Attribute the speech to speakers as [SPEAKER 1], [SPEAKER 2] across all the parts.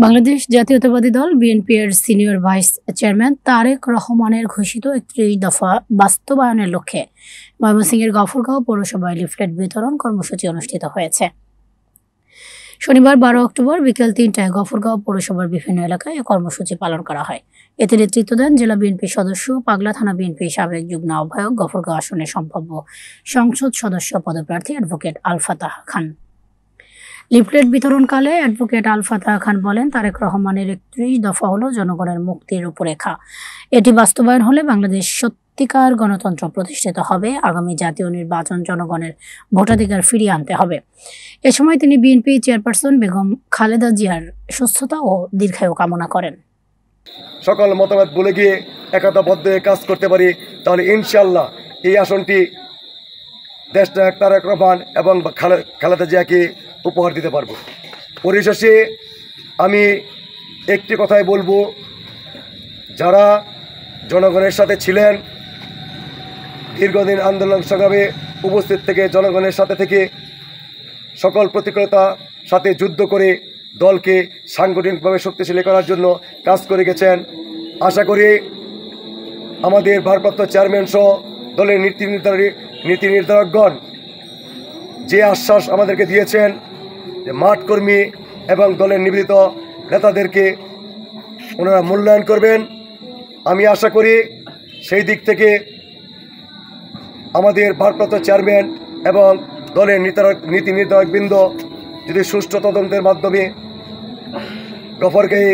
[SPEAKER 1] বাংলাদেশ জাতীয়তাবাদী দল বিএনপি এর সিনিয়র ভাইস চেয়ারম্যান তারেক রহমানের ঘোষিত ৩১ দফা বাস্তবায়নের লক্ষ্যে ময়মনসিংহের গফরগাঁও পৌরসভায় লিফলেট বিতরণ কর্মসূচি অনুষ্ঠিত হয়েছে। শনিবার ১২ অক্টোবর বিকেল ৩টায় গফরগাঁও পৌরসভার বিভিন্ন এলাকায় এ কর্মসূচি পালন করা হয়। এতে নেতৃত্ব দেন জেলা বিএনপি সদস্য, পাগলা থানা বিএনপি সাবেক যুগ্ম আহ্বায়ক, গফরগাঁও আসনের সম্ভাব্য সংসদ সদস্য পদপ্রার্থী অ্যাডভোকেট আলফাতাহ খান। লিফলেট বিতরণকালে অ্যাডভোকেট আলফাতাহ খান বলেন, তারেক রহমানের ৩১ দফা হলো জনগণের মুক্তির রূপরেখা। এটি বাস্তবায়ন হলে বাংলাদেশ সত্যিকার গণতন্ত্র প্রতিষ্ঠিত হবে। আগামী জাতীয় নির্বাচন জনগণের ভোটাধিকার ফিরিয়ে আনতে হবে। এ সময় তিনি বিএনপি চেয়ারপারসন বেগম খালেদা জিয়ার সুস্থতা ও দীর্ঘায়ু কামনা করেন।
[SPEAKER 2] সকল মতামত বলে গিয়ে একতাবদ্ধ হয়ে কাজ করতে পারি, তাহলে ইনশাআল্লাহ এই আসনটি দেশনায়ক তারেক রহমান এবং খালেদা জিয়াকে উপহার দিতে পারব। পরিশেষে আমি একটি কথাই বলবো, যারা জনগণের সাথে ছিলেন, দীর্ঘদিন আন্দোলন সংগ্রামে উপস্থিত থেকে জনগণের সাথে থেকে সকল প্রতিকূলতার সাথে যুদ্ধ করে দলকে সাংগঠনিকভাবে শক্তিশালী করার জন্য কাজ করে গেছেন, আশা করি আমাদের ভারপ্রাপ্ত চেয়ারম্যান সহ দলের নীতি নির্ধারকগণ যে আশ্বাস আমাদেরকে দিয়েছেন যে মাঠ কর্মী এবং দলের নিবেদিত নেতাদেরকে ওনারা মূল্যায়ন করবেন, আমি আশা করি সেই দিক থেকে আমাদের ভারপ্রাপ্ত চেয়ারম্যান এবং দলের নীতি নির্ধারকবৃন্দ যদি সুষ্ঠু তদন্তের মাধ্যমে গফরগাঁয়ে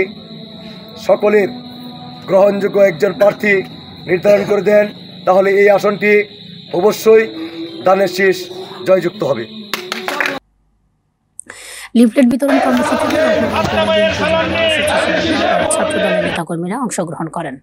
[SPEAKER 2] সকলের গ্রহণযোগ্য একজন প্রার্থী নির্ধারণ করে দেন, তাহলে এই আসনটি অবশ্যই দানের শীষ জয়যুক্ত হবে।
[SPEAKER 1] লিফলেট বিতরণ কর্মসূচিতে ছাত্র দলের নেতাকর্মীরা অংশগ্রহণ করেন।